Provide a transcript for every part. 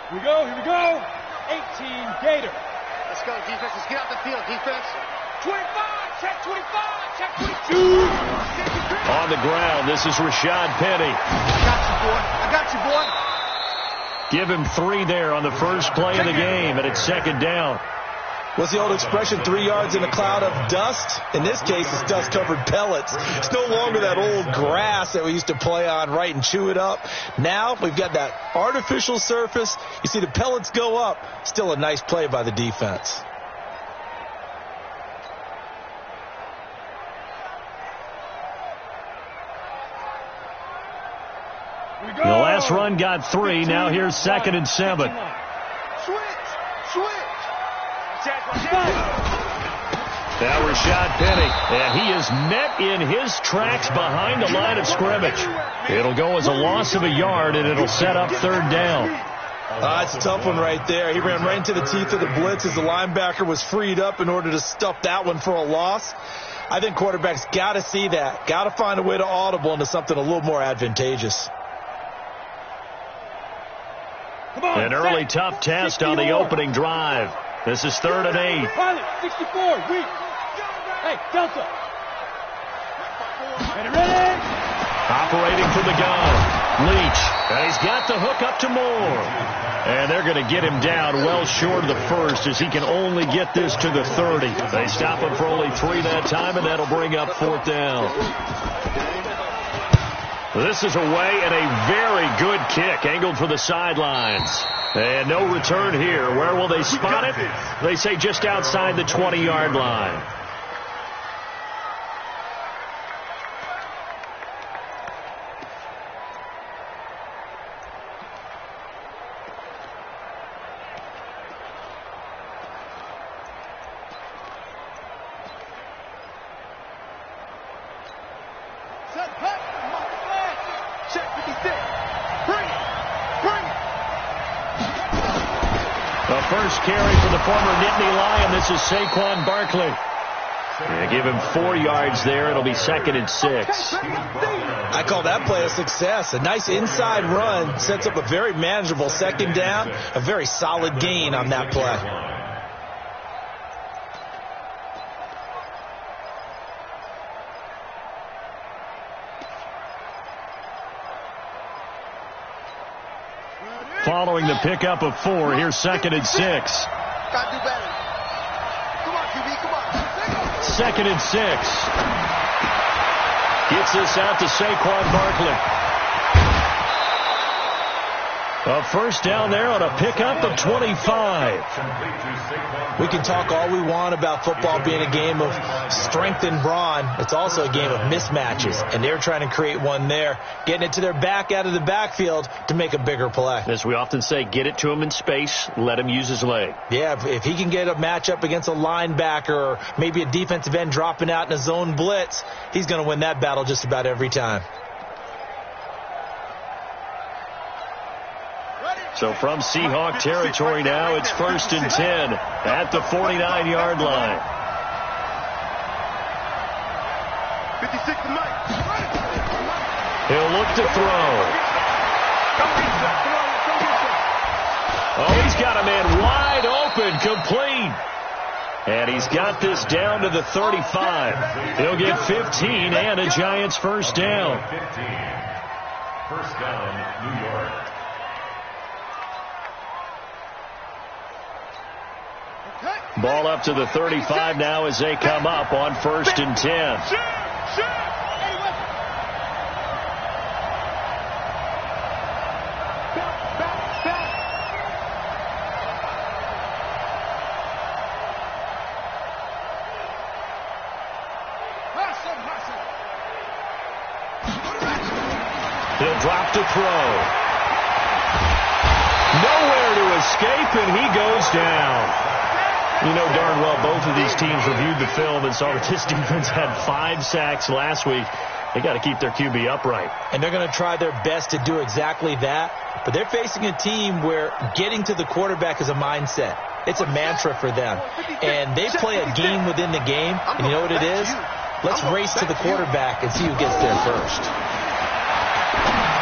Here we go, here we go. 18 Gator. Let's go, defense. Let's get out the field, defense. 25, check 25, check 22. On the ground, this is Rashad Penny. I got you, boy. Give him 3 there on the first play of the game, and it's second down. What's the old expression, 3 yards in a cloud of dust? In this case, it's dust-covered pellets. It's no longer that old grass that we used to play on, right, and chew it up. Now we've got that artificial surface. You see the pellets go up. Still a nice play by the defense. The last run got 3. Now here's 2nd and 7. Switch. Now Rashad Penny, and he is met in his tracks behind the line of scrimmage. It'll go as a loss of a yard, and it'll set up 3rd down. It's a tough one right there. He ran right into the teeth of the blitz as the linebacker was freed up in order to stuff that one for a loss. I think quarterbacks got to see that. Got to find a way to audible into something a little more advantageous. An early tough test on the opening drive. This is 3rd and 8. Pilot, 64, weak. Hey, Delta. Ready. Operating from the gun. Leach. And he's got the hook up to Moore. And they're going to get him down well short of the first as he can only get this to the 30. They stop him for only 3 that time, and that'll bring up 4th down. This is away and a very good kick angled for the sidelines. And no return here. Where will they spot it? They say just outside the 20-yard line. The first carry for the former Nittany Lion. This is Saquon Barkley. Yeah, give him 4 yards there. It'll be 2nd and 6. I call that play a success. A nice inside run sets up a very manageable 2nd down. A very solid gain on that play. Following the pickup of 4, here's 2nd and 6. Gotta do better. Come on, QB, come on. 2nd and 6. Gets this out to Saquon Barkley. A first down there on a pickup of 25. We can talk all we want about football being a game of strength and brawn. It's also a game of mismatches, and they're trying to create one there, getting it to their back out of the backfield to make a bigger play. As we often say, get it to him in space, let him use his leg. Yeah, if he can get a matchup against a linebacker or maybe a defensive end dropping out in a zone blitz, he's going to win that battle just about every time. So from Seahawk territory now, it's 1st and 10 at the 49-yard line. 56 to Mike. He'll look to throw. Oh, he's got a man wide open, complete. And he's got this down to the 35. He'll get 15 and a Giants first down. 15. First down, New York. Ball up to the 35 now as they come up on 1st and 10. He'll drop to throw. Nowhere to escape, and he goes down. You know darn well both of these teams reviewed the film and saw that this defense had 5 sacks last week. They got to keep their QB upright. And they're going to try their best to do exactly that. But they're facing a team where getting to the quarterback is a mindset. It's a mantra for them. And they play a game within the game. And you know what it is? Let's race to the quarterback and see who gets there first.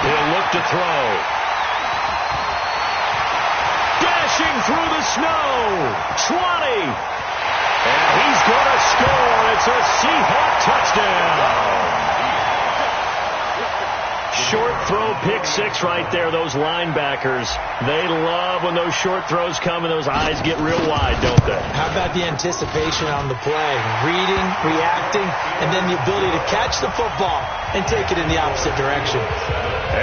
He'll look to throw. marching through the snow. 20. And he's going to score. It's a Seahawk touchdown. Short throw, pick six right there. Those linebackers, they love when those short throws come and those eyes get real wide, don't they? How about the anticipation on the play? Reading, reacting, and then the ability to catch the football and take it in the opposite direction.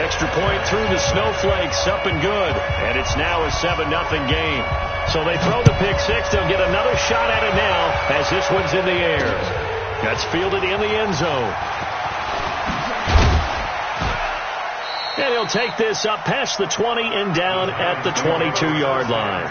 Extra point through the snowflakes, up and good. And it's now a 7-0 game. So they throw the pick six. They'll get another shot at it now as this one's in the air. That's fielded in the end zone. And he'll take this up past the 20 and down at the 22-yard line.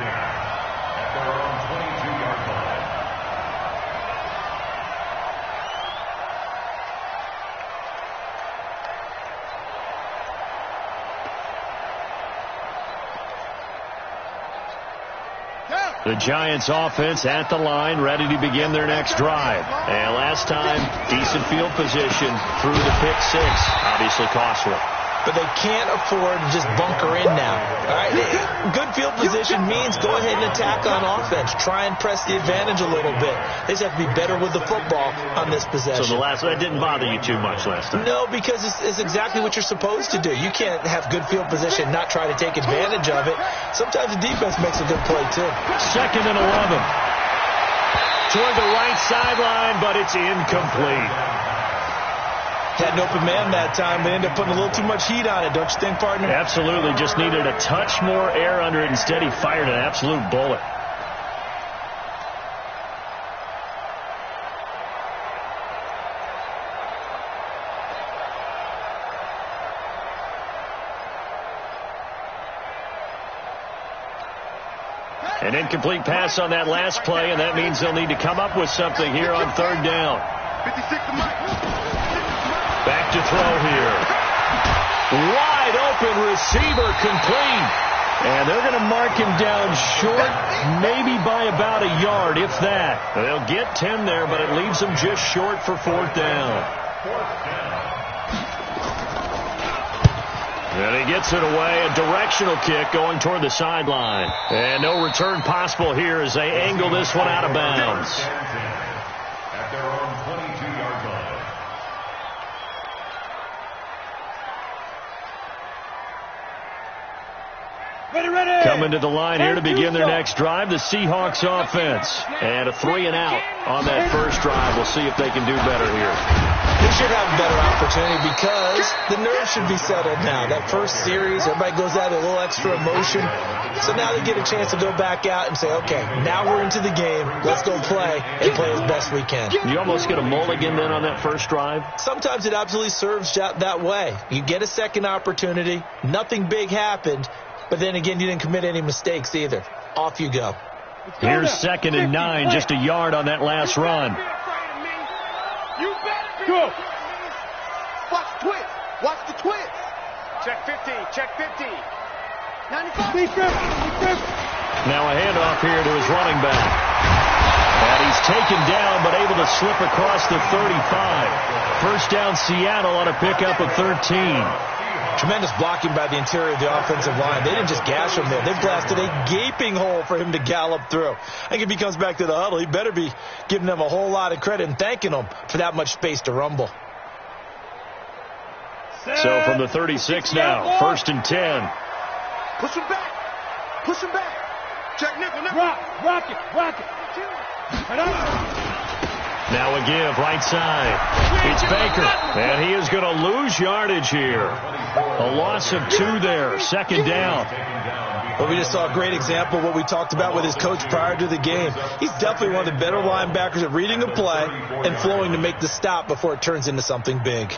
The Giants offense at the line, ready to begin their next drive. And last time, decent field position through the pick six. Obviously costly. But they can't afford to just bunker in now. All right? Good field position means go ahead and attack on offense. Try and press the advantage a little bit. They just have to be better with the football on this possession. So that didn't bother you too much last time? No, because it's exactly what you're supposed to do. You can't have good field position, not try to take advantage of it. Sometimes the defense makes a good play, too. 2nd and 11. Toward the right sideline, but it's incomplete. Had an open man that time. They ended up putting a little too much heat on it, don't you think, partner? Absolutely. Just needed a touch more air under it. Instead, he fired an absolute bullet. An incomplete pass on that last play, and that means they'll need to come up with something here on 3rd down. 56 to Mike. Back to throw here. Wide open receiver complete. And they're going to mark him down short, maybe by about a yard, if that. They'll get 10 there, but it leaves them just short for 4th down. And he gets it away. A directional kick going toward the sideline. And no return possible here as they angle this one out of bounds. At their own 22-yard line. Ready. Coming to the line here to begin their next drive, the Seahawks offense. And a 3 and out on that first drive. We'll see if they can do better here. They should have a better opportunity because the nerves should be settled now. That first series, everybody goes out with a little extra emotion. So now they get a chance to go back out and say, okay, now we're into the game. Let's go play and play as best we can. You almost get a mulligan then on that first drive? Sometimes it absolutely serves that way. You get a second opportunity. Nothing big happened. But then again, you didn't commit any mistakes either. Off you go. Here's 2nd and 9, just a yard on that last run. Go. Watch the twist. Watch the twist. Check 50. Check 50. 95. Now a handoff here to his running back. And he's taken down, but able to slip across the 35. First down, Seattle on a pickup of 13. Tremendous blocking by the interior of the offensive line. They didn't just gash him there. They blasted a gaping hole for him to gallop through. I think if he comes back to the huddle, he better be giving them a whole lot of credit and thanking them for that much space to rumble. So from the 36 now, 1st and 10. Push him back. Push him back. Check nickel. Rock it. Now a give, right side. It's Baker, and he is going to lose yardage here. A loss of 2 there, 2nd down. Well, we just saw a great example of what we talked about with his coach prior to the game. He's definitely one of the better linebackers at reading a play and flowing to make the stop before it turns into something big.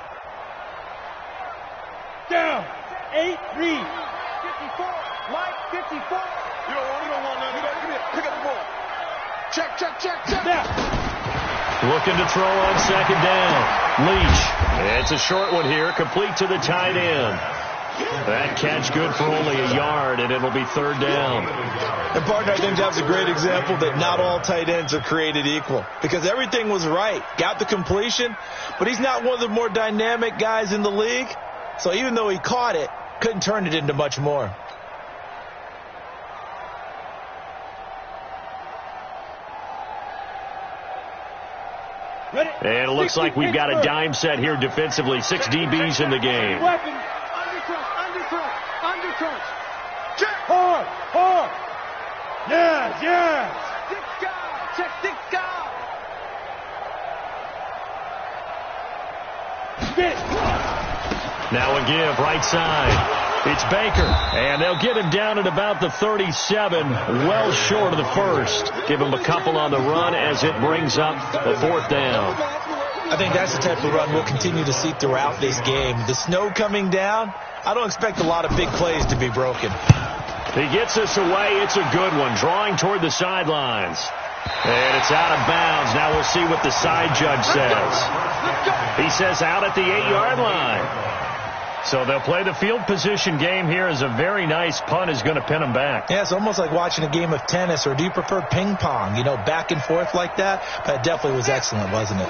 Down. 8-3. 54. Mike, 54. You don't want nothing. Come here. Pick up the ball. Check. Now. Looking to throw on 2nd down. Leach. It's a short one here, complete to the tight end. That catch good for only a yard, and it'll be 3rd down. And partner, I think that's a great example that not all tight ends are created equal. Because everything was right. Got the completion, but he's not one of the more dynamic guys in the league. So even though he caught it, couldn't turn it into much more. And it looks like we've got a dime set here defensively. 6 DBs in the game. Weapon. Undercrunch. Check. Hard. Yes. Check thick guy. Spit. Now a give, right side. It's Baker, and they'll get him down at about the 37, well short of the first. Give him a couple on the run as it brings up the 4th down. I think that's the type of run we'll continue to see throughout this game. The snow coming down, I don't expect a lot of big plays to be broken. He gets us away. It's a good one, drawing toward the sidelines. And it's out of bounds. Now we'll see what the side judge says. He says out at the 8-yard line. So they'll play the field position game here as a very nice punt is going to pin them back. Yeah, it's almost like watching a game of tennis, or do you prefer ping pong? You know, back and forth like that? That definitely was excellent, wasn't it?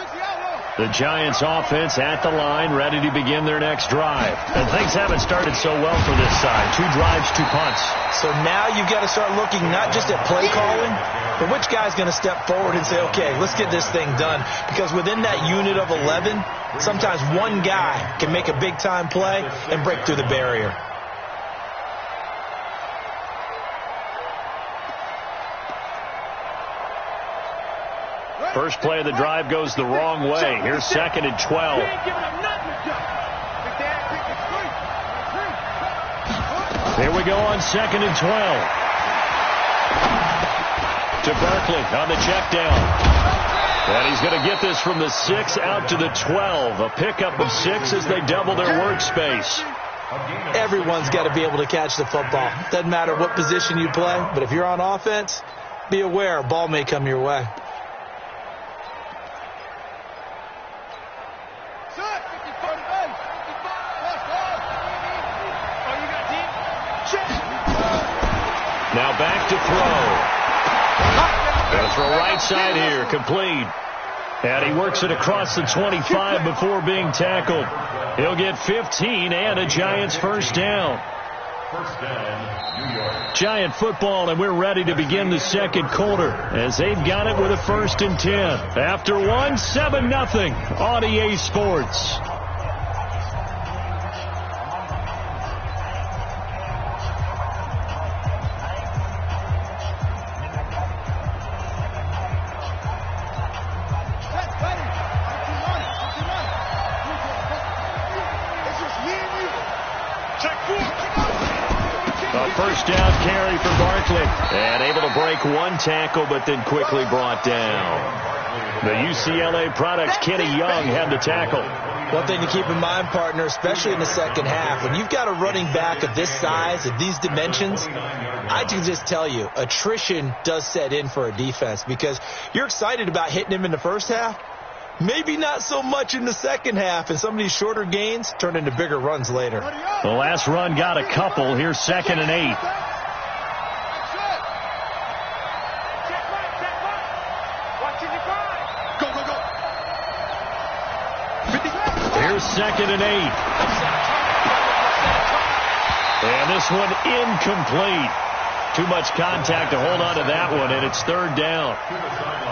The Giants offense at the line, ready to begin their next drive. And things haven't started so well for this side. 2 drives, 2 punts. So now you've got to start looking not just at play calling, but which guy's going to step forward and say, okay, let's get this thing done. Because within that unit of 11, sometimes one guy can make a big-time play and break through the barrier. First play of the drive goes the wrong way. Here's 2nd and 12. Here we go on 2nd and 12. To Barkley on the check down. And he's going to get this from the 6 out to the 12. A pickup of 6 as they double their workspace. Everyone's got to be able to catch the football. Doesn't matter what position you play, but if you're on offense, be aware a ball may come your way. Now back to throw. Going to throw right side here, complete. And he works it across the 25 before being tackled. He'll get 15 and a Giants first down. First down, New York. Giant football, and we're ready to begin the second quarter as they've got it with a 1st and 10. After 7-0 on EA Sports. First down carry for Barkley. And able to break 1 tackle, but then quickly brought down. The UCLA products, Kenny Young, had the tackle. One thing to keep in mind, partner, especially in the second half, when you've got a running back of this size, of these dimensions, I can just tell you, attrition does set in for a defense because you're excited about hitting him in the first half. Maybe not so much in the second half, and some of these shorter gains turn into bigger runs later. The last run got a couple. Here's 2nd and 8. Here's 2nd and 8. And this one incomplete. Too much contact to hold on to that one, and it's 3rd down.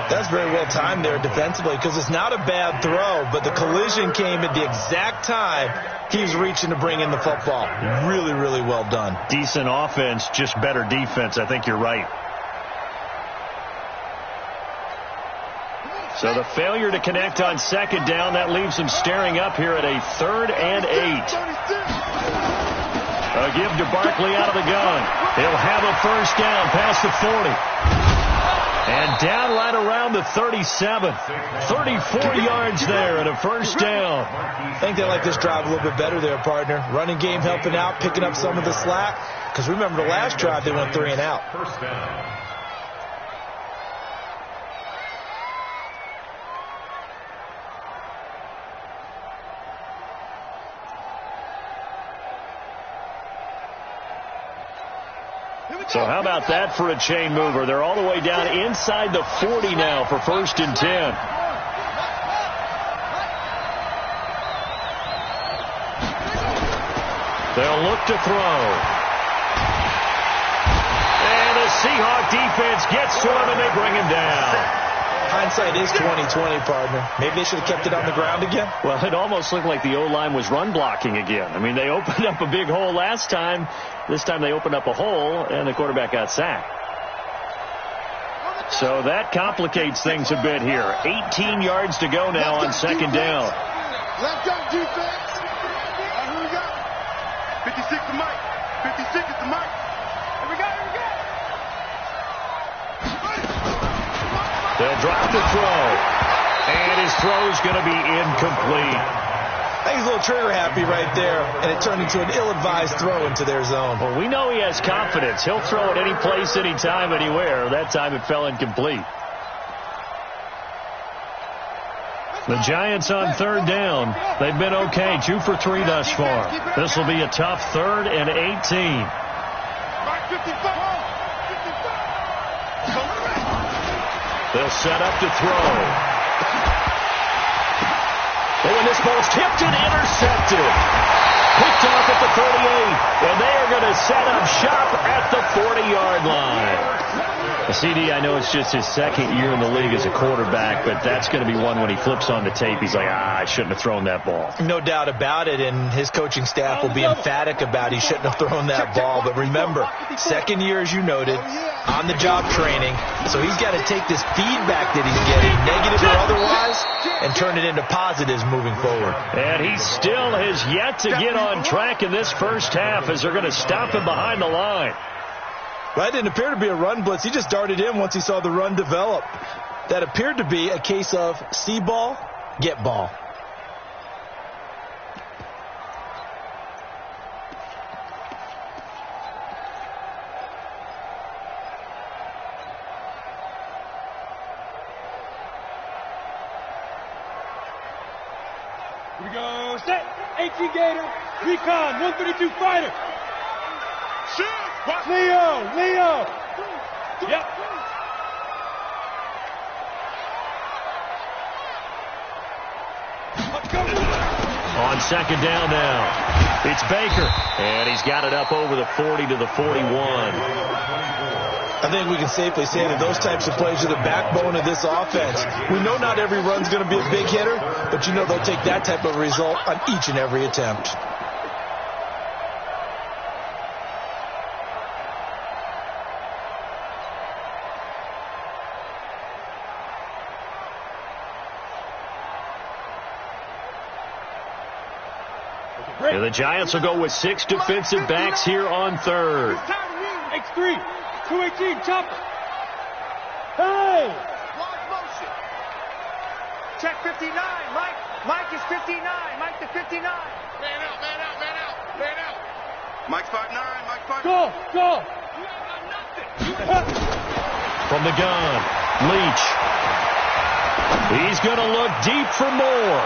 That's very well timed there defensively because it's not a bad throw, but the collision came at the exact time he was reaching to bring in the football. Really, really well done. Decent offense, just better defense. I think you're right. So the failure to connect on 2nd down, that leaves him staring up here at a 3rd and 8. A give to Barkley out of the gun. He'll have a first down past the 40. And down right around the 37. 34 yards there and a first down. I think they like this drive a little bit better there, partner. Running game helping out, picking up some of the slack. Because remember the last drive they went 3 and out. First down. So how about that for a chain mover? They're all the way down inside the 40 now for 1st and 10. They'll look to throw. And the Seahawks defense gets to him and they bring him down. Hindsight is 20/20, partner. Maybe they should have kept it on the ground again. Well, it almost looked like the O-line was run blocking again. I mean, they opened up a big hole last time. This time they opened up a hole, and the quarterback got sacked. So that complicates things a bit here. 18 yards to go now on second down. Left up defense. Here we go. 56 to Mike. 56 is to Mike. Here we go. They'll drop the throw. And his throw's going to be incomplete. I think he's a little trigger happy right there, and it turned into an ill-advised throw into their zone. Well, we know he has confidence. He'll throw it any place, anytime, anywhere. That time it fell incomplete. The Giants on third down. They've been okay, 2 for 3 thus far. This will be a tough 3rd and 18. They'll set up to throw. And when this ball's tipped and intercepted. Picked off at the 38. And they are going to set up shop at the 40-yard line. CD, I know it's just his second year in the league as a quarterback, but that's going to be one when he flips on the tape. He's like, I shouldn't have thrown that ball. No doubt about it, and his coaching staff will be emphatic about he shouldn't have thrown that ball. But remember, second year, as you noted, on-the-job training, so he's got to take this feedback that he's getting, negative or otherwise, and turn it into positives moving forward. And he still has yet to get on track in this first half as they're going to stop him behind the line. That didn't appear to be a run blitz. He just darted in once he saw the run develop. That appeared to be a case of see ball, get ball. Here we go. Set. 18 Gator. Recon. 132 fighter. Shoot. Leo. Yep. On second down now, it's Baker, and he's got it up over the 40 to the 41. I think we can safely say that those types of plays are the backbone of this offense. We know not every run's going to be a big hitter, but you know they'll take that type of result on each and every attempt. And the Giants will go with 6 defensive backs here on third. X3, 218, chopper. Hey! Long motion. Check 59. Mike is 59. Mike to 59. Man out. Mike's 5'9". Go. From the gun, Leach. He's going to look deep for more.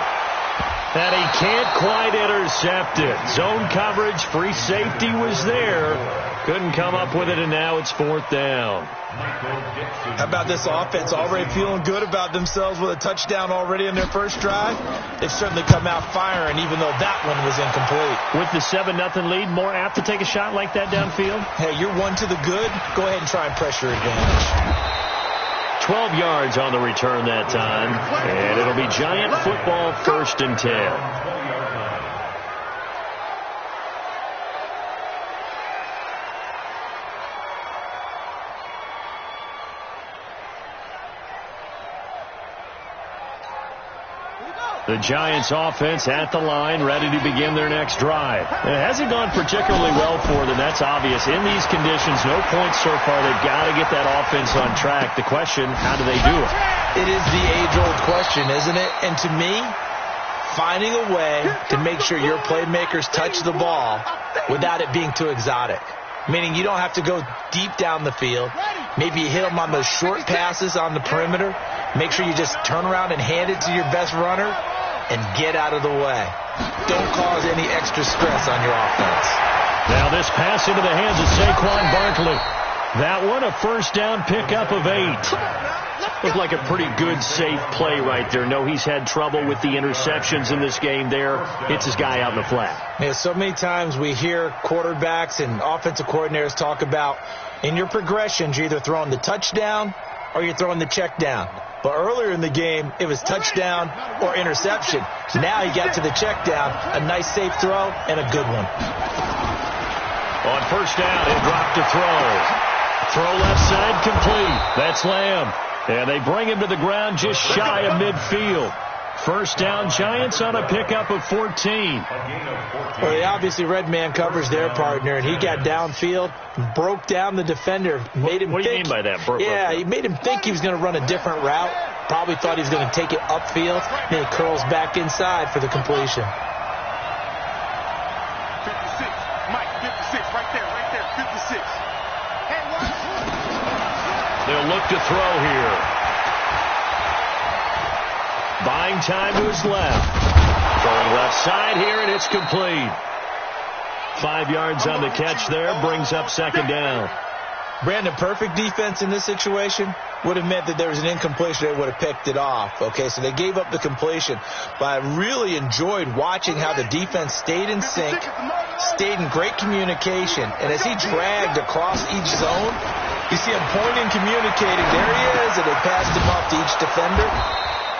And he can't quite intercept it. Zone coverage, free safety was there. Couldn't come up with it, and now it's 4th down. How about this offense already feeling good about themselves with a touchdown already in their first drive? They've certainly come out firing, even though that one was incomplete. With the 7-0 lead, more apt to take a shot like that downfield? Hey, you're 1 to the good. Go ahead and try and pressure advantage. 12 yards on the return that time, and it'll be Giant football 1st and 10. The Giants offense at the line, ready to begin their next drive. It hasn't gone particularly well for them, that's obvious. In these conditions, no points so far. They've got to get that offense on track. The question, how do they do it? It is the age-old question, isn't it? And to me, finding a way to make sure your playmakers touch the ball without it being too exotic. Meaning you don't have to go deep down the field. Maybe you hit them on those short passes on the perimeter. Make sure you just turn around and hand it to your best runner and get out of the way. Don't cause any extra stress on your offense. Now this pass into the hands of Saquon Barkley. That one a first down pickup of 8. Looked like a pretty good, safe play right there. No, he's had trouble with the interceptions in this game there. Hits his guy out in the flat. Yeah, so many times we hear quarterbacks and offensive coordinators talk about in your progressions, you're either throwing the touchdown or you're throwing the check down. But earlier in the game, it was touchdown or interception. Now he got to the check down, a nice safe throw, and a good one. On first down, he'll drop to throw. Throw left side complete. That's Lamb. And they bring him to the ground just shy of midfield. First down, Giants on a pickup of 14. Well, they obviously read man coverage their partner, and he got downfield, broke down the defender, made him What do you think, mean by that? he made him think he was going to run a different route. Probably thought he was going to take it upfield. Then he curls back inside for the completion. 56. Mike, 56, right there, 56. They'll look to throw here. Buying time to his left. Throwing left side here, and it's complete. 5 yards on the catch there, brings up second down. Brandon, perfect defense in this situation would have meant that there was an incompletion. They would have picked it off. Okay, so they gave up the completion. But I really enjoyed watching how the defense stayed in sync, stayed in great communication. And as he dragged across each zone, you see him pointing, communicating. There he is, and they passed him off to each defender.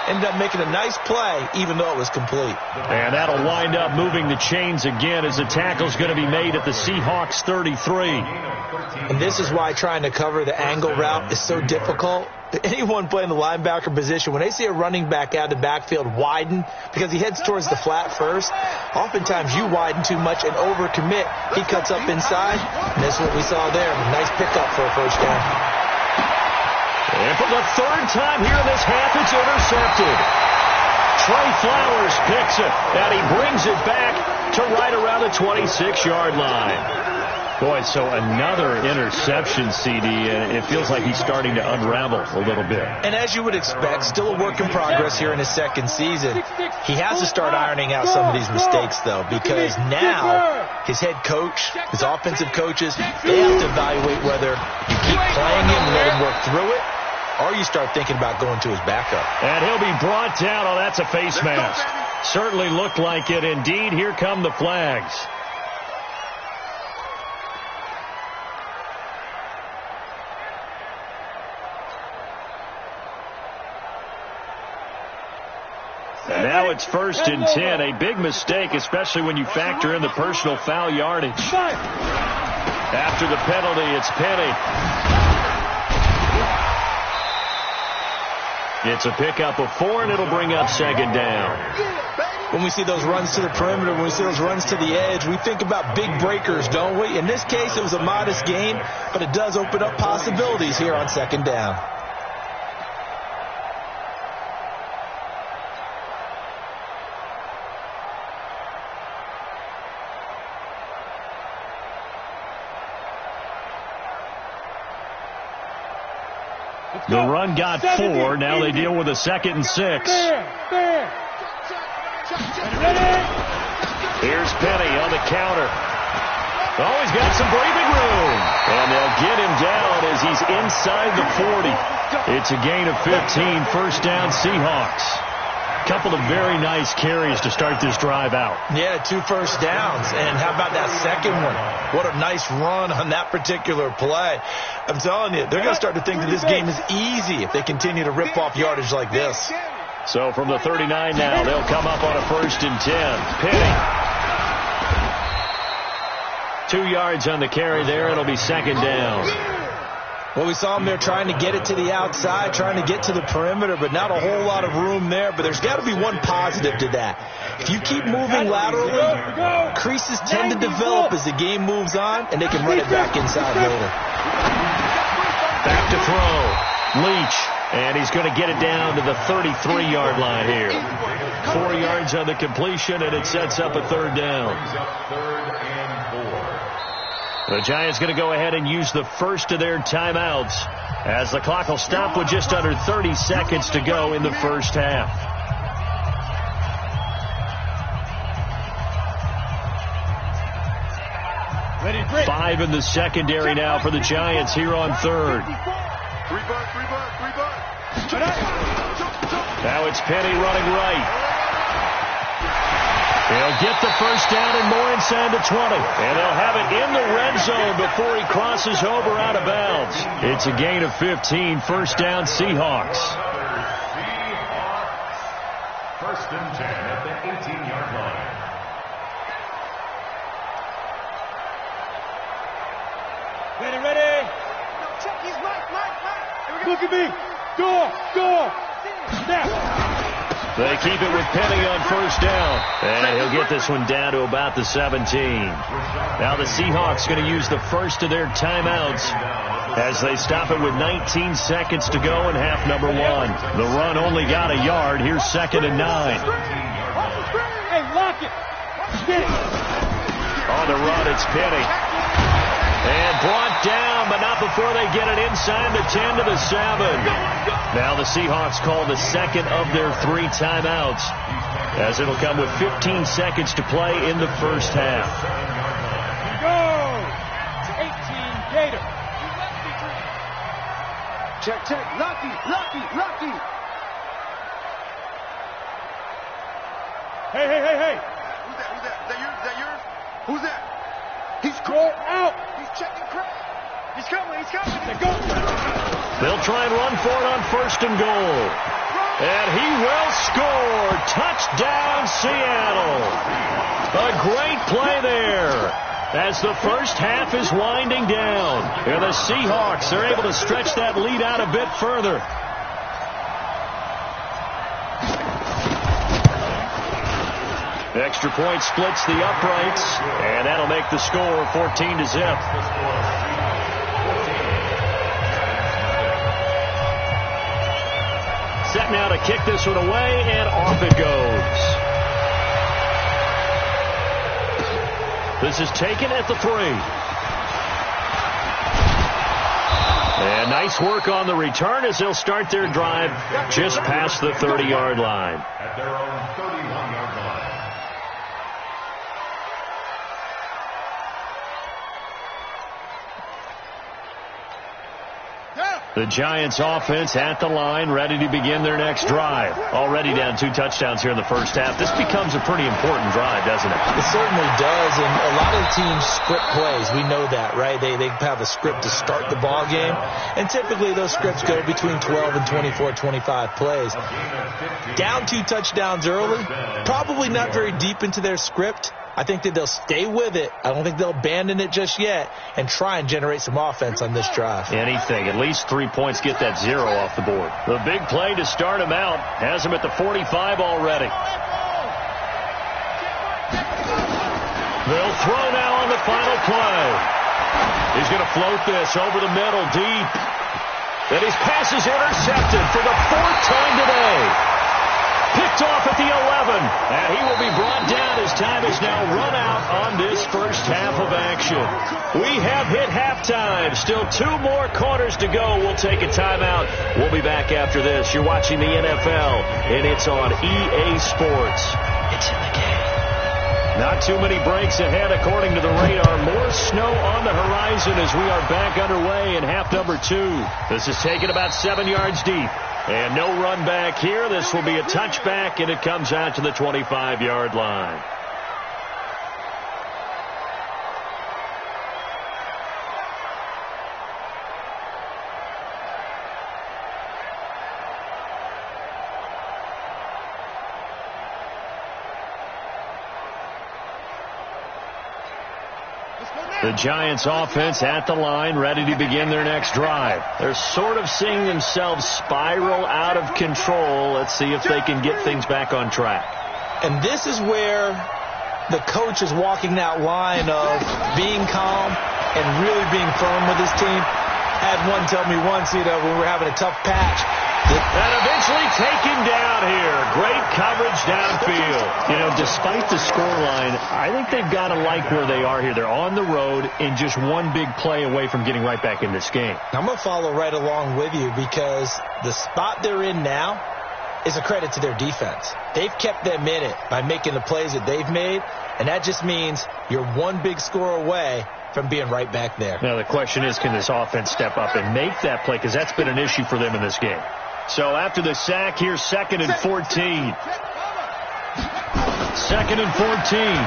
Ended up making a nice play, even though it was complete. And that'll wind up moving the chains again as the tackle's going to be made at the Seahawks 33. And this is why trying to cover the angle route is so difficult. Anyone playing the linebacker position, when they see a running back out of the backfield widen, because he heads towards the flat first, oftentimes you widen too much and overcommit. He cuts up inside, and that's what we saw there. A nice pickup for a first down. And for the third time here in this half, it's intercepted. Trey Flowers picks it, and he brings it back to right around the 26-yard line. Boy, so another interception, CD, and it feels like he's starting to unravel a little bit. And as you would expect, still a work in progress here in his second season. He has to start ironing out some of these mistakes, though, because now his head coach, his offensive coaches, they have to evaluate whether you keep playing him and let him work through it, or you start thinking about going to his backup. And he'll be brought down. Oh, that's a face mask. Certainly looked like it. Indeed, here come the flags. And now it's 1st and 10. A big mistake, especially when you factor in the personal foul yardage. After the penalty, it's Penny. It's a pickup of 4, and it'll bring up second down. When we see those runs to the perimeter, when we see those runs to the edge, we think about big breakers, don't we? In this case, it was a modest gain, but it does open up possibilities here on second down. The run got 4. Now they deal with a 2nd and 6. Here's Penny on the counter. Oh, he's got some breathing room. And they'll get him down as he's inside the 40. It's a gain of 15. First down, Seahawks. Couple of very nice carries to start this drive out. Yeah, 2 first downs. And how about that second one? What a nice run on that particular play. I'm telling you, they're going to start to think that this game is easy if they continue to rip off yardage like this. So from the 39 now, they'll come up on a 1st and 10. Penny. 2 yards on the carry there. It'll be second down. Well, we saw him there trying to get it to the outside, trying to get to the perimeter, but not a whole lot of room there. But there's got to be one positive to that. If you keep moving laterally, creases tend to develop as the game moves on, and they can run it back inside later. Back to throw. Leach. And he's going to get it down to the 33-yard line here. 4 yards on the completion, and it sets up a 3rd down. The Giants going to go ahead and use the first of their timeouts as the clock will stop with just under 30 seconds to go in the first half. Five in the secondary now for the Giants here on 3rd. Now it's Penny running right. They'll get the first down and more inside the 20. And they'll have it in the red zone before he crosses over out of bounds. It's a gain of 15. First down, Seahawks. First and 10 at the 18-yard line. Ready. Check, he's right. Look at me. Door. Snap. They keep it with Penny on first down. And he'll get this one down to about the 17. Now the Seahawks going to use the first of their timeouts as they stop it with 19 seconds to go in half number one. The run only got a yard. Here's 2nd and 9. Hey, lock it. Get it. On the run, it's Penny. And brought down, but not before they get it inside the 10 to the 7. Now the Seahawks call the second of their 3 timeouts, as it'll come with 15 seconds to play in the first half. Go! 18 Gator. Check. Lucky. Hey. Who's that? Is that yours? Who's that? He's Go out. He's checking Craig. He's coming. Go. They'll try and run for it on first and goal. And he will score. Touchdown, Seattle. A great play there as the first half is winding down. And the Seahawks are able to stretch that lead out a bit further. Extra point splits the uprights, and that'll make the score 14-0. Set now to kick this one away, and off it goes. This is taken at the 3. And nice work on the return as they'll start their drive just past the 30-yard line. At their own 31-yard line. The Giants offense at the line, ready to begin their next drive. Already down 2 touchdowns here in the first half. This becomes a pretty important drive, doesn't it? It certainly does, and a lot of the teams script plays. We know that, right? They have a script to start the ball game, and typically those scripts go between 12 and 24, 25 plays. Down 2 touchdowns early, probably not very deep into their script. I think that they'll stay with it. I don't think they'll abandon it just yet and try and generate some offense on this drive. Anything. At least 3 points, get that 0 off the board. The big play to start him out has him at the 45 already. They'll throw now on the final play. He's going to float this over the middle deep. And his pass is intercepted for the 4th time today. Picked off at the 11, and he will be brought down as time is now run out on this first half of action. We have hit halftime. Still 2 more quarters to go. We'll take a timeout. We'll be back after this. You're watching the NFL, and it's on EA Sports. It's in the game. Not too many breaks ahead according to the radar. More snow on the horizon as we are back underway in half number 2. This is taken about 7 yards deep. And no run back here. This will be a touchback, and it comes out to the 25-yard line. The Giants offense at the line, ready to begin their next drive. They're sort of seeing themselves spiral out of control. Let's see if they can get things back on track. And this is where the coach is walking that line of being calm and really being firm with his team. Had one tell me once, when we were having a tough patch, and eventually taken down here. Great coverage downfield. Despite the scoreline, I think they've got to like where they are here. They're on the road and just one big play away from getting right back in this game. I'm going to follow right along with you because the spot they're in now is a credit to their defense. They've kept them in it by making the plays that they've made, and that just means you're one big score away from being right back there. Now the question is, can this offense step up and make that play? Because that's been an issue for them in this game. So after the sack, here's 2nd and 14. 2nd and 14.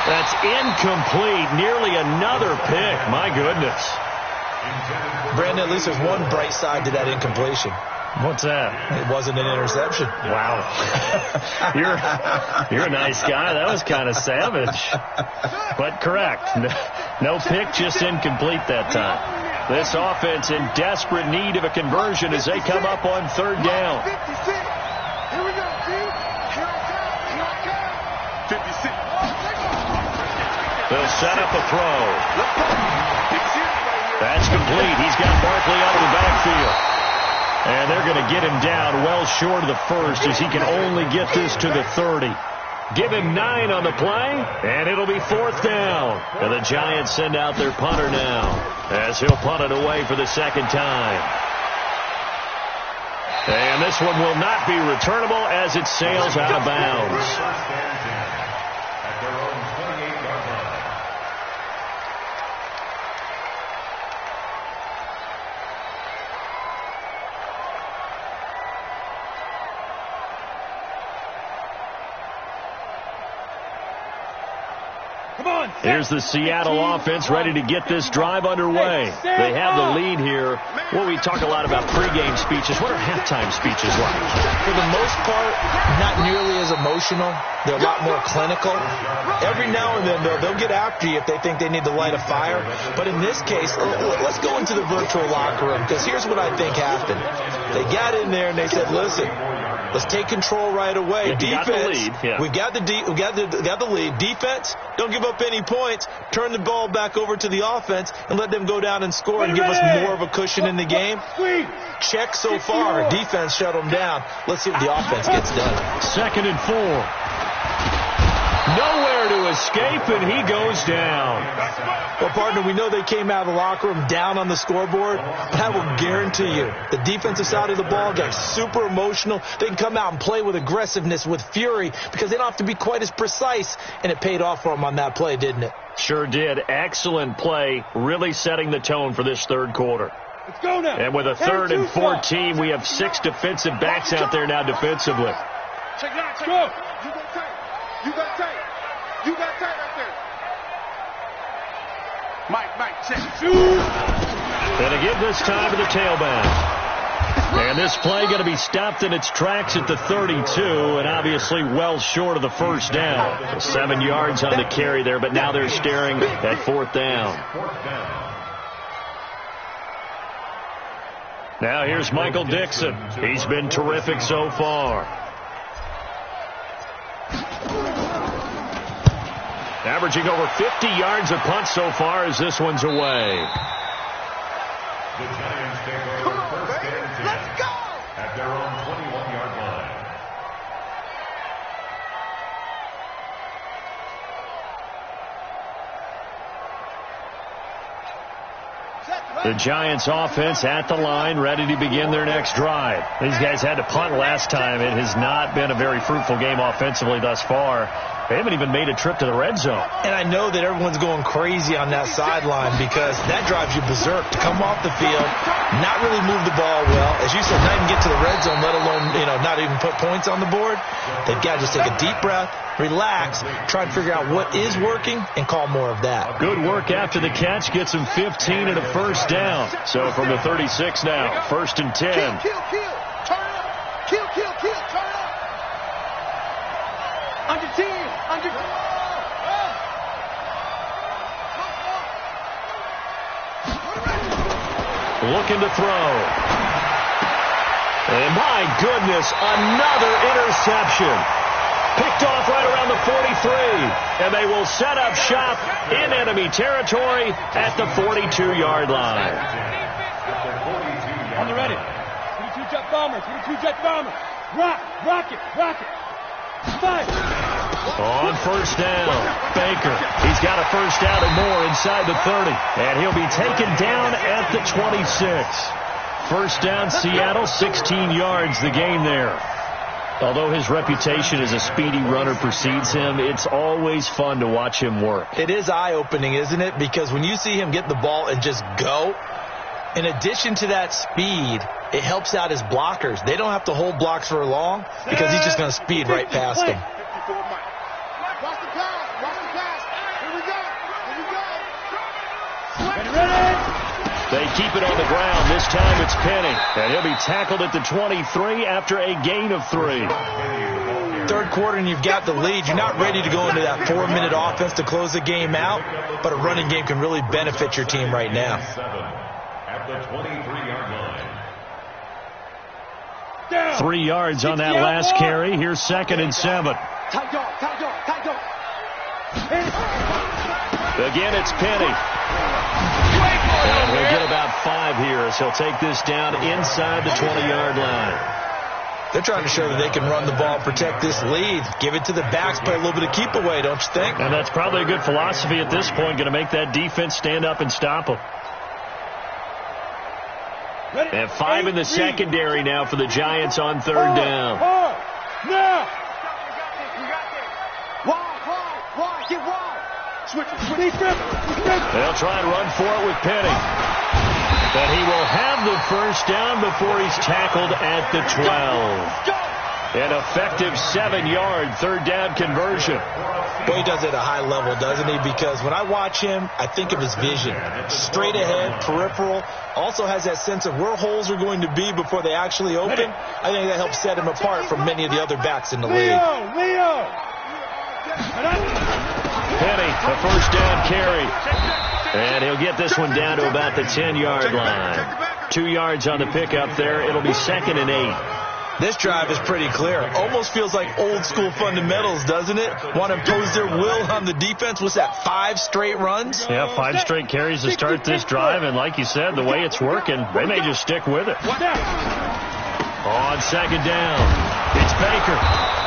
That's incomplete. Nearly another pick. My goodness. Brandon, at least there's one bright side to that incompletion. What's that? It wasn't an interception. Wow. You're a nice guy. That was kind of savage. But correct. No pick, just incomplete that time. This offense in desperate need of a conversion as they come up on third down. 56. They'll set up a throw. That's complete. He's got Barkley out of the backfield. And they're going to get him down well short of the first as he can only get this to the 30. Give him 9 on the play, and it'll be fourth down. And the Giants send out their punter now as he'll punt it away for the second time. And this one will not be returnable as it sails out of bounds. At their own 28-yard line. Here's the Seattle offense ready to get this drive underway. They have the lead here. Well, we talk a lot about pregame speeches. What are halftime speeches like? For the most part, not nearly as emotional. They're a lot more clinical. Every now and then, they'll get after you if they think they need to light a fire. But in this case, let's go into the virtual locker room, because here's what I think happened. They got in there and they said, listen, let's take control right away. Defense, we got the lead. Defense, don't give up any points. Turn the ball back over to the offense and let them go down and score and give us more of a cushion in the game. Check so far. Defense shut them down. Let's see what the offense gets done. 2nd and 4. Nowhere to escape, and he goes down. Well, partner, we know they came out of the locker room down on the scoreboard, but I will guarantee you the defensive side of the ball got super emotional. They can come out and play with aggressiveness, with fury, because they don't have to be quite as precise, and it paid off for them on that play, didn't it? Sure did. Excellent play, really setting the tone for this third quarter. Let's go now. And with a 3rd and 14, we have 6 defensive backs out there now defensively. Check it out. Check it out. You got tight. You got tight right there. Mike, check. And to give this time to the tailback. And this play going to be stopped in its tracks at the 32, and obviously well short of the first down. 7 yards on the carry there, but now they're staring at fourth down. Now here's Michael Dixon. He's been terrific so far. Averaging over 50 yards a punt so far as this one's away. The Giants take over first and 10. Let's go! At their own 21-yard line. The Giants offense at the line, ready to begin their next drive. These guys had to punt last time. It has not been a very fruitful game offensively thus far. They haven't even made a trip to the red zone. And I know that everyone's going crazy on that sideline because that drives you berserk to come off the field, not really move the ball well. As you said, not even get to the red zone, let alone, not even put points on the board. They've got to just take a deep breath, relax, try to figure out what is working, and call more of that. Good work after the catch. Gets him 15 and a first down. So from the 36 now, 1st and 10. Kill. Turn up. Kill. Turn up. Under 10. Looking to throw. And my goodness, another interception. Picked off right around the 43. And they will set up shop in enemy territory at the 42-yard line. On the ready. 22 jet bombers. Rocket. Fight. On first down, Baker. He's got a first down and more inside the 30. And he'll be taken down at the 26. First down, Seattle, 16 yards the gain there. Although his reputation as a speedy runner precedes him, it's always fun to watch him work. It is eye-opening, isn't it? Because when you see him get the ball and just go, in addition to that speed, it helps out his blockers. They don't have to hold blocks for long because he's just going to speed right past them. Watch the pass. Here we go. The They keep it on the ground. This time it's Penny. And he'll be tackled at the 23 after a gain of 3. Third quarter and you've got the lead. You're not ready to go into that 4-minute offense to close the game out, but a running game can really benefit your team right now. At the 23-yard line. 3 yards on that last carry. Here's 2nd and 7. Tight dog. Again, it's Penny. And he'll get about 5 here as he'll take this down inside the 20-yard line. They're trying to show that they can run the ball, protect this lead, give it to the backs, play a little bit of keep away, don't you think? And that's probably a good philosophy at this point, going to make that defense stand up and stop them. And 5 in the secondary now for the Giants on 3rd down. Now! Wide, get wide. Switch. They'll try and run for it with Penny. But he will have the first down before he's tackled at the 12. An effective 7-yard 3rd down conversion. Boy, he does it at a high level, doesn't he? Because when I watch him, I think of his vision. Straight ahead, peripheral. Also has that sense of where holes are going to be before they actually open. I think that helps set him apart from many of the other backs in the league. Leo! Penny, the first down carry. And he'll get this one down to about the 10-yard line. 2 yards on the pickup there. It'll be 2nd and 8. This drive is pretty clear. Almost feels like old-school fundamentals, doesn't it? Want to impose their will on the defense. What's that, 5 straight runs? Yeah, 5 straight carries to start this drive. And like you said, the way it's working, they may just stick with it. On 2nd down, it's Baker.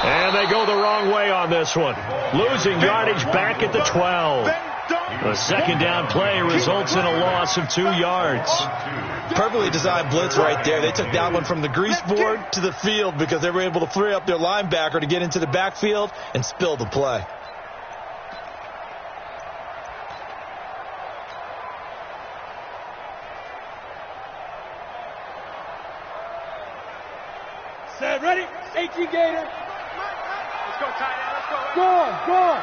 And they go the wrong way on this one. Losing yardage back at the 12. The 2nd down play results in a loss of 2 yards. Perfectly designed blitz right there. They took that one from the grease board to the field because they were able to free up their linebacker to get into the backfield and spill the play. Set, ready? 18 Gator. Let's go, tight end. Let's go. Go on.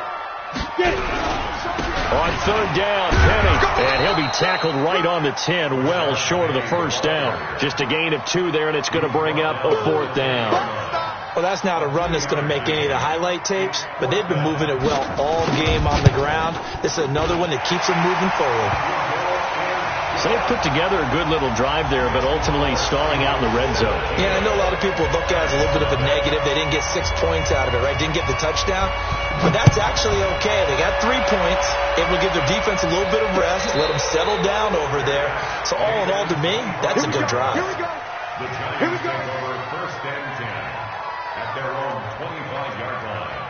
Get it. On 3rd down, Penny. And he'll be tackled right on the 10, well short of the first down. Just a gain of 2 there, and it's going to bring up a 4th down. Well, that's not a run that's going to make any of the highlight tapes, but they've been moving it well all game on the ground. This is another one that keeps them moving forward. So they put together a good little drive there, but ultimately stalling out in the red zone. Yeah, I know a lot of people look at it as a little bit of a negative. They didn't get 6 points out of it, right? Didn't get the touchdown. But that's actually okay. They got 3 points. It will give their defense a little bit of rest, let them settle down over there. So all in all, to me, that's a good drive. The Giants take over 1st and 10 at their own 25-yard line.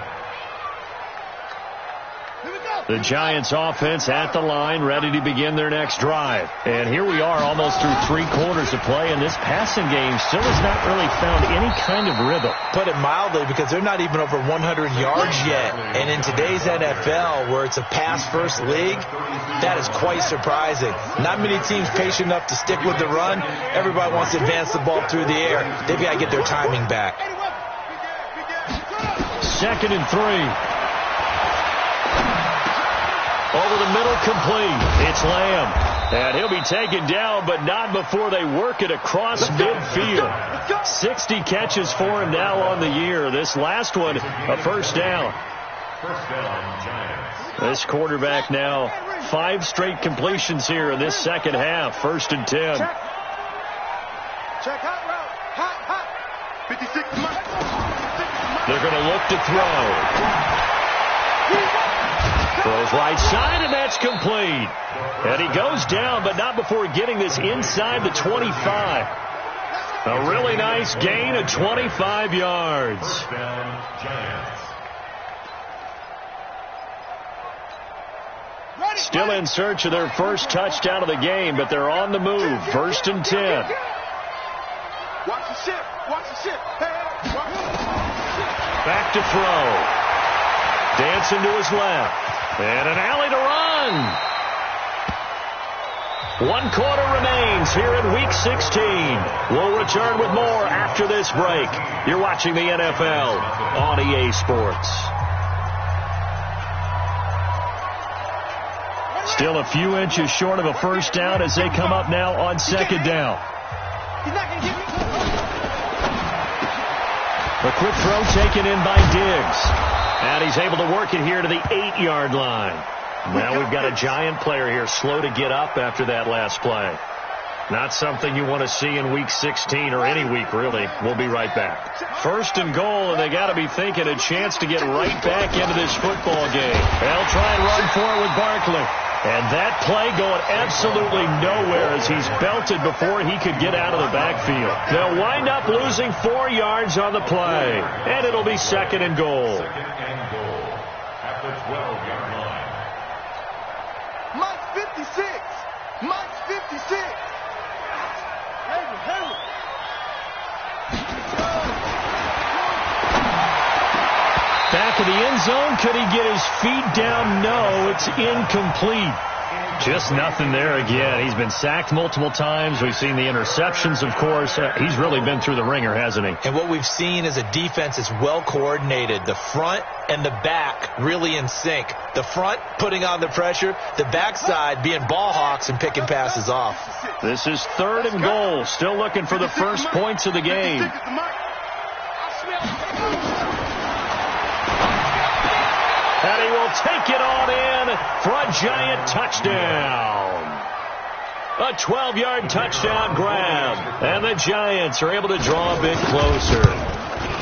The Giants offense at the line, ready to begin their next drive. And here we are almost through 3 quarters of play, and this passing game still has not really found any kind of rhythm. Put it mildly, because they're not even over 100 yards yet. And in today's NFL, where it's a pass-first league, that is quite surprising. Not many teams patient enough to stick with the run. Everybody wants to advance the ball through the air. They've got to get their timing back. 2nd and 3. Over the middle, complete. It's Lamb. And he'll be taken down, but not before they work it across midfield. 60 catches for him now on the year. This last one, a first down. First down, Giants. This quarterback now, 5 straight completions here in this second half. 1st and 10. Check hot route. Hot. 56 Mike. They're going to look to throw. Throws right side, and that's complete. And he goes down, but not before getting this inside the 25. A really nice gain of 25 yards. First down, Giants. Still in search of their first touchdown of the game, but they're on the move. 1st and 10. Watch the ship. Back to throw. Dancing to his left. And an alley to run. 1 quarter remains here in Week 16. We'll return with more after this break. You're watching the NFL on EA Sports. Still a few inches short of a first down as they come up now on second down. He's not going to give me. A quick throw taken in by Diggs. And he's able to work it here to the 8-yard line. Now we've got a Giant player here slow to get up after that last play. Not something you want to see in Week 16 or any week, really. We'll be right back. First and goal, and they got to be thinking a chance to get right back into this football game. They'll try and run for it with Barkley. And that play going absolutely nowhere as he's belted before he could get out of the backfield. They'll wind up losing 4 yards on the play. And it'll be second and goal. Second and goal at the 12-yard line. Mike's 56. Mike's 56. Back of the end zone. Could he get his feet down? No, it's incomplete. Just nothing there again. He's been sacked multiple times. We've seen the interceptions, of course. He's really been through the ringer, hasn't he? And what we've seen is a defense that's well coordinated. The front and the back really in sync. The front putting on the pressure. The backside being ball hawks and picking passes off. This is third and goal. Still looking for the first points of the game. And he will take it on in for a Giant touchdown. A 12-yard touchdown grab. And the Giants are able to draw a bit closer.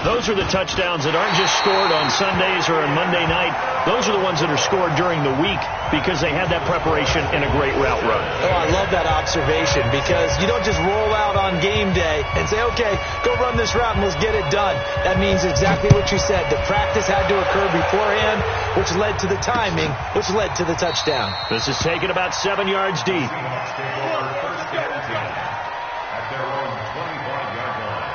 Those are the touchdowns that aren't just scored on Sundays or on Monday night. Those are the ones that are scored during the week because they had that preparation and a great route run. Oh, I love that observation because you don't just roll out on game day and say, okay, go run this route and let's get it done. That means exactly what you said. The practice had to occur beforehand, which led to the timing, which led to the touchdown. This is taken about 7 yards deep. Seahawks take over first and 10 at their own 25-yard line.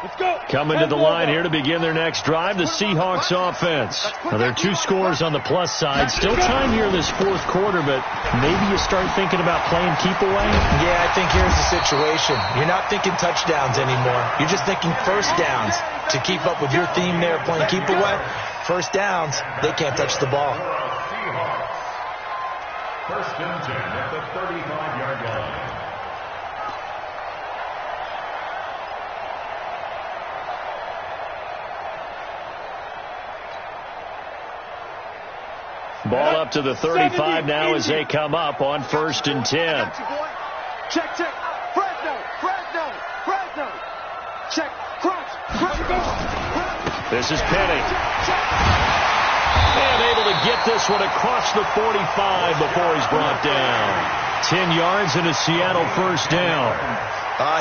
Let's go. Coming to the line here to begin their next drive, the Seahawks offense. Now, there are 2 scores on the plus side. Still time here in this fourth quarter, but maybe you start thinking about playing keep away? Yeah, I think here's the situation. You're not thinking touchdowns anymore. You're just thinking first downs. To keep up with your theme there, playing keep away, first downs, they can't touch the ball. Seahawks. First and 10 at the 35-yard line. Ball up to the 35 now as they come up on first and 10. Check, check. Fresno. Check. Crunch. This is Penny. And able to get this one across the 45 before he's brought down. 10 yards and a Seattle first down.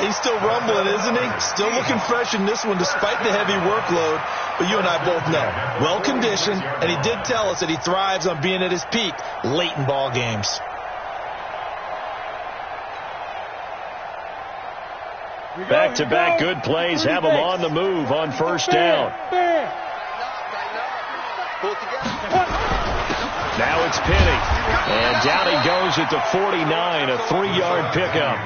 He's still rumbling, isn't he? Still looking fresh in this one despite the heavy workload. But you and I both know, well-conditioned, and he did tell us that he thrives on being at his peak late in ball games. Back-to-back good plays have him on the move on first down. Now it's Penny. And down he goes at the 49, a 3-yard pickup.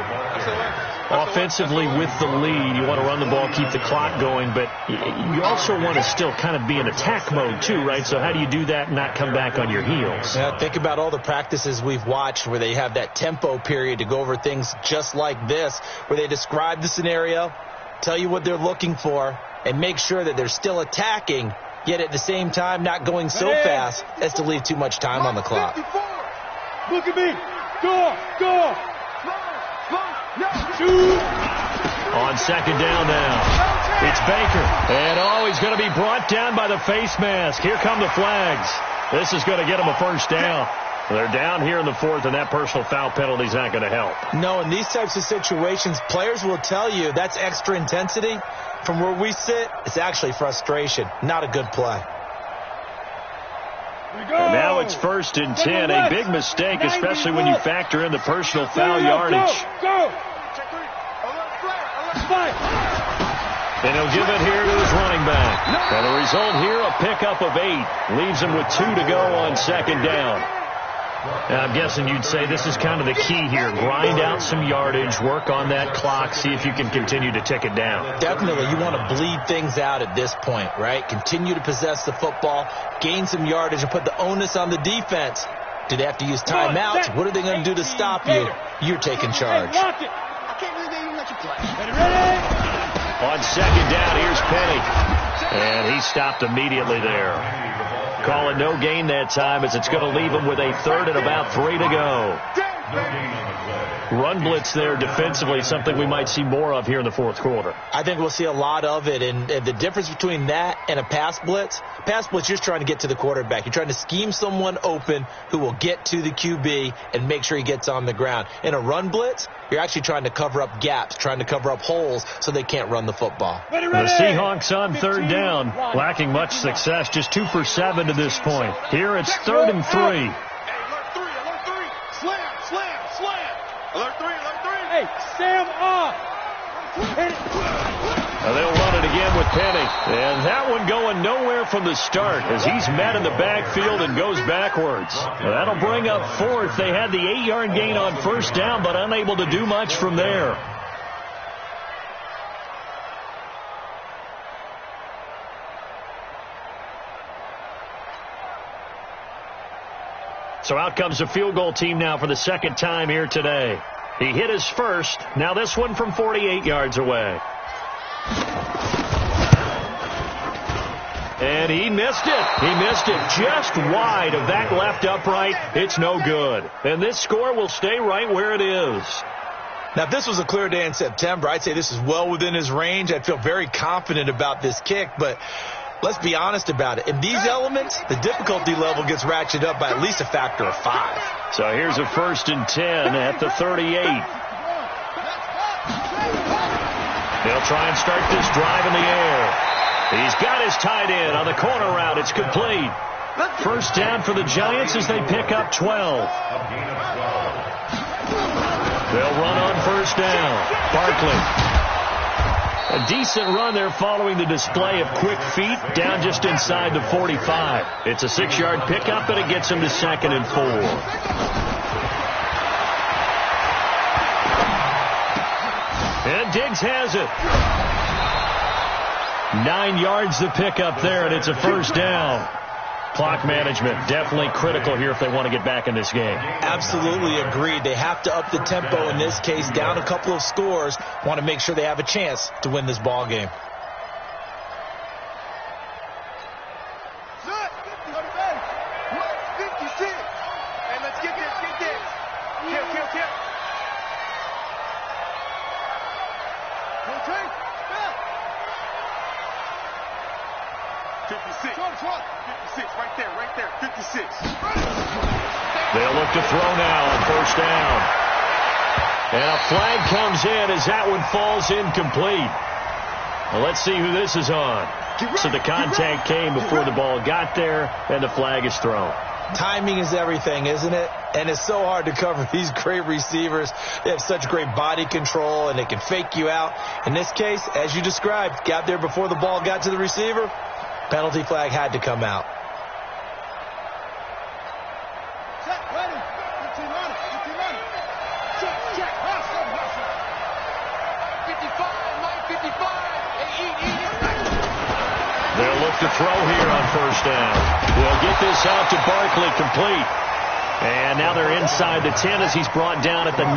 Offensively with the lead, you want to run the ball, keep the clock going, but you also want to still kind of be in attack mode too, right? So how do you do that and not come back on your heels? Yeah, think about all the practices we've watched where they have that tempo period to go over things just like this, where they describe the scenario, tell you what they're looking for, and make sure that they're still attacking, yet at the same time not going so fast as to leave too much time on the clock. Look at me. Go. On second down now, it's Baker. And he's going to be brought down by the face mask. Here come the flags. This is going to get him a first down. They're down here in the fourth, and that personal foul penalty is not going to help. No, in these types of situations, players will tell you that's extra intensity. From where we sit, it's actually frustration. Not a good play. And now it's first and 10. A big mistake, especially when you factor in the personal foul yardage. Go. And he'll give it here to his running back. And the result here, a pickup of 8. Leaves him with 2 to go on second down. I'm guessing you'd say this is kind of the key here. Grind out some yardage, work on that clock, see if you can continue to tick it down. Definitely. You want to bleed things out at this point, right? Continue to possess the football, gain some yardage, and put the onus on the defense. Do they have to use timeouts? What are they going to do to stop you? You're taking charge. I can't believe they even let you play. On second down, here's Penny. And he stopped immediately there. Calling no gain that time as it's going to leave him with a third and about 3 to go. Run blitz there defensively, something we might see more of here in the fourth quarter. I think we'll see a lot of it, and the difference between that and a pass blitz, you're just trying to get to the quarterback. You're trying to scheme someone open who will get to the QB and make sure he gets on the ground. In a run blitz, you're actually trying to cover up gaps, trying to cover up holes so they can't run the football. The Seahawks on third down, lacking much success, just 2 for 7 to this point. Here it's 3rd and 3. Hey, Sam off. They'll run it again with Penny. And that one going nowhere from the start as he's met in the backfield and goes backwards. That'll bring up 4th. They had the 8-yard gain on first down, but unable to do much from there. So out comes the field goal team now for the second time here today. He hit his first. Now this one from 48 yards away. And he missed it. He missed it just wide of that left upright. It's no good. And this score will stay right where it is. Now, if this was a clear day in September, I'd say this is well within his range. I'd feel very confident about this kick, but let's be honest about it. In these elements, the difficulty level gets ratcheted up by at least a factor of 5. So here's a 1st and 10 at the 38. They'll try and start this drive in the air. He's got his tight end on the corner route. It's complete. First down for the Giants as they pick up 12. They'll run on first down. Barkley. A decent run there following the display of quick feet down just inside the 45. It's a 6-yard pickup, and it gets him to 2nd and 4. And Diggs has it. 9 yards the pickup there, and it's a first down. Clock management definitely critical here if they want to get back in this game. Absolutely agreed. They have to up the tempo in this case, down a couple of scores. Want to make sure they have a chance to win this ball game. Hey, let's get this, Kill. Okay. 56, right there, 56. They'll look to throw now on first down. And a flag comes in as that one falls incomplete. Well, let's see who this is on. So the contact came before the ball got there, and the flag is thrown. Timing is everything, isn't it? And it's so hard to cover these great receivers. They have such great body control, and they can fake you out. In this case, as you described, got there before the ball got to the receiver. Penalty flag had to come out. They'll look to throw here on first down. They'll get this out to Barkley, complete. And now they're inside the 10 as he's brought down at the 9.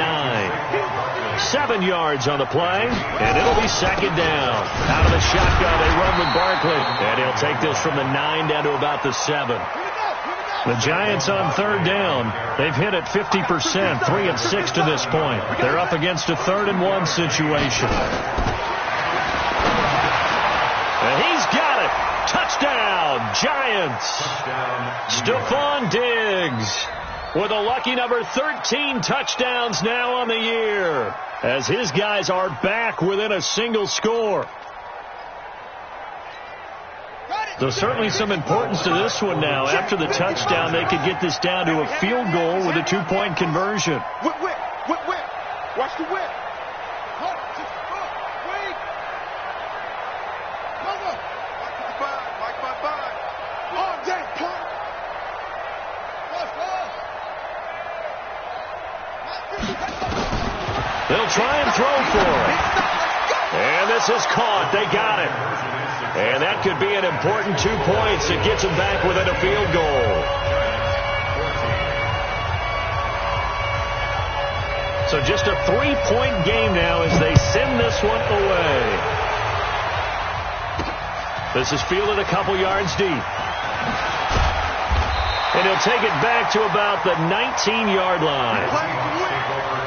7 yards on the play, and it'll be second down. Out of the shotgun, they run with Barkley. And he'll take this from the 9 down to about the 7. The Giants on third down. They've hit it 50%, 3 of 6 to this point. They're up against a 3rd and 1 situation. And he's got it. Touchdown, Giants. Stephon Diggs with a lucky number 13 touchdowns now on the year as his guys are back within a single score. There's certainly some importance to this one now. After the touchdown, they could get this down to a field goal with a 2-point conversion. Whip. Watch the whip. They'll try and throw for it. And this is caught. They got it. And that could be an important 2 points. It gets them back within a field goal. So just a 3-point game now as they send this one away. This is fielded a couple yards deep. And he'll take it back to about the 19-yard line.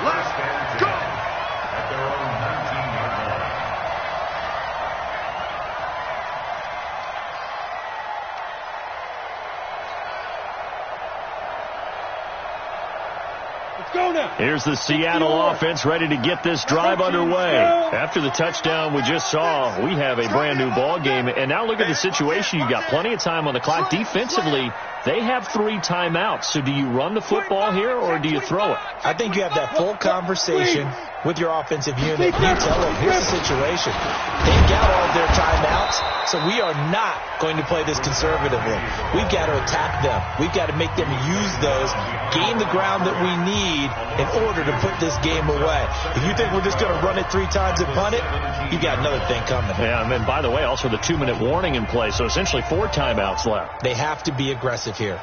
Let's go. At their own 19-yard line. Let's go now. Here's the Seattle offense ready to get this drive underway. After the touchdown we just saw, we have a brand new ball game. And now look at the situation. You've got plenty of time on the clock. Defensively, they have 3 timeouts. So do you run the football here or do you throw it? I think you have that full conversation with your offensive unit. You tell them, here's the situation. They've got all of their timeouts, so we are not going to play this conservatively. We've got to attack them. We've got to make them use those, gain the ground that we need in order to put this game away. If you think we're just going to run it 3 times and punt it, you got another thing coming. Yeah, and then, by the way, also the 2-minute warning in play, so essentially 4 timeouts left. They have to be aggressive here.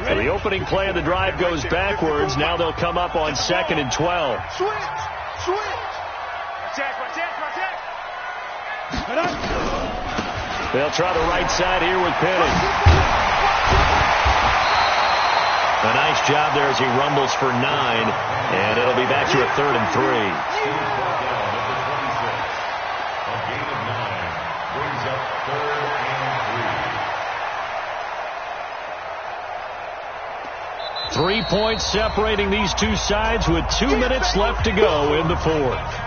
So the opening play of the drive goes backwards. Now they'll come up on 2nd and 12. Switch. They'll try the right side here with Penny. A nice job there as he rumbles for 9, and it'll be back to a 3rd and 3. A gain of 9 brings up 3rd and 3. 3 points separating these two sides with 2 minutes left to go in the 4th.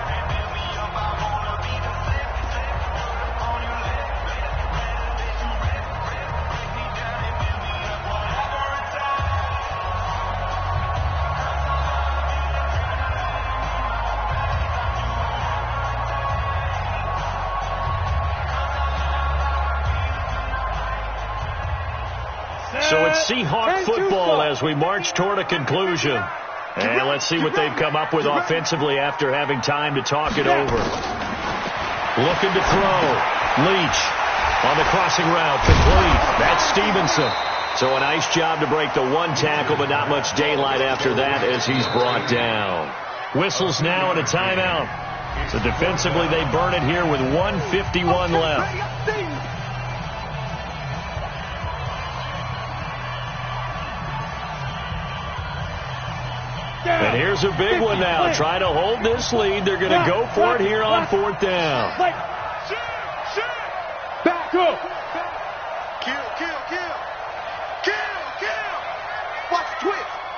So it's Seahawks football as we march toward a conclusion. And let's see what they've come up with offensively after having time to talk it over. Looking to throw. Leach on the crossing route, complete. That's Stevenson. So a nice job to break the 1 tackle, but not much daylight after that as he's brought down. Whistles now and a timeout. So defensively they burn it here with 1:51 left. And here's a big one now. Trying to hold this lead. They're going to go for it here on 4th down. Back up. Kill.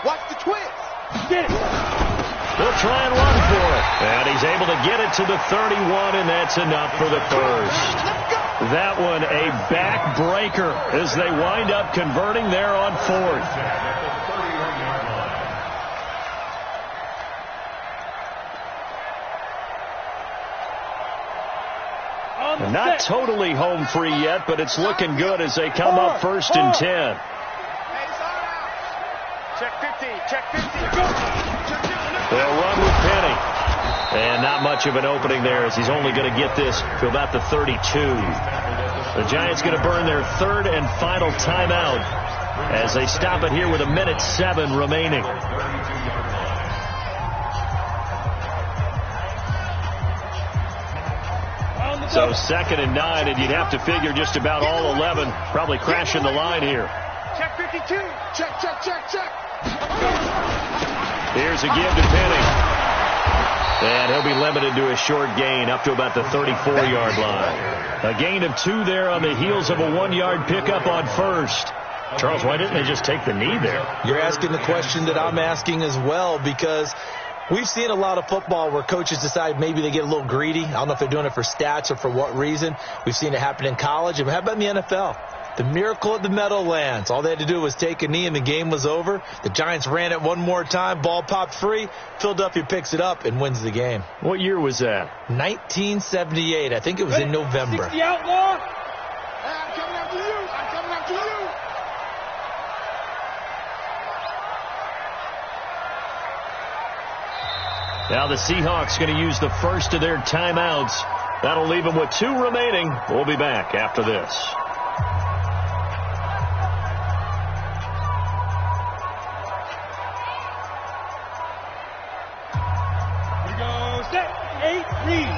Watch the twist. Get it. They'll try and run for it. And he's able to get it to the 31, and that's enough for the first. That one a backbreaker as they wind up converting there on 4th. Not totally home free yet, but it's looking good as they come up 1st and 10. Check 50. They'll run with Penny. And not much of an opening there as he's only going to get this to about the 32. The Giants going to burn their 3rd and final timeout as they stop it here with 1:07 remaining. So 2nd and 9, and you'd have to figure just about all 11 probably crashing the line here. Check 52. Check. Here's a give to Penny. And he'll be limited to a short gain up to about the 34-yard line. A gain of 2 there on the heels of a 1-yard pickup on 1st. Charles, why didn't they just take the knee there? You're asking the question that I'm asking as well, because we've seen a lot of football where coaches decide maybe they get a little greedy. I don't know if they're doing it for stats or for what reason. We've seen it happen in college. And how about in the NFL? The miracle of the Meadowlands. All they had to do was take a knee and the game was over. The Giants ran it one more time. Ball popped free. Philadelphia picks it up and wins the game. What year was that? 1978. I think it was in November. 60 outlaw. I'm coming after you. Now the Seahawks going to use the first of their timeouts. That'll leave them with 2 remaining. We'll be back after this. We go set, 8, read.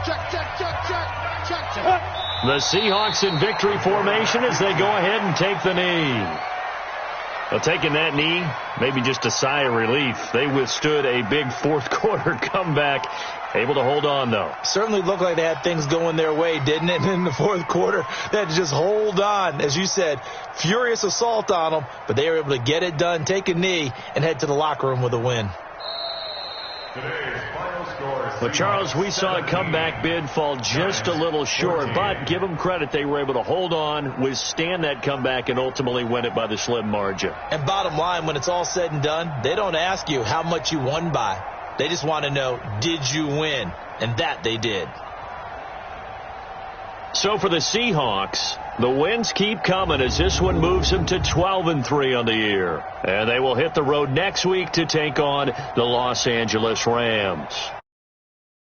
Check, check, check, check, check, check. The Seahawks in victory formation as they go ahead and take the knee. Well, taking that knee, maybe just a sigh of relief. They withstood a big fourth quarter comeback. Able to hold on, though. Certainly looked like they had things going their way, didn't it, in the fourth quarter? They had to just hold on. As you said, furious assault on them, but they were able to get it done, take a knee, and head to the locker room with a win. Today's final score. Well, Charles, we saw a comeback bid fall just a little short, but give them credit. They were able to hold on, withstand that comeback, and ultimately win it by the slim margin. And bottom line, when it's all said and done, they don't ask you how much you won by. They just want to know, did you win? And that they did. So for the Seahawks, the wins keep coming as this one moves them to 12-3 on the year. And they will hit the road next week to take on the Los Angeles Rams.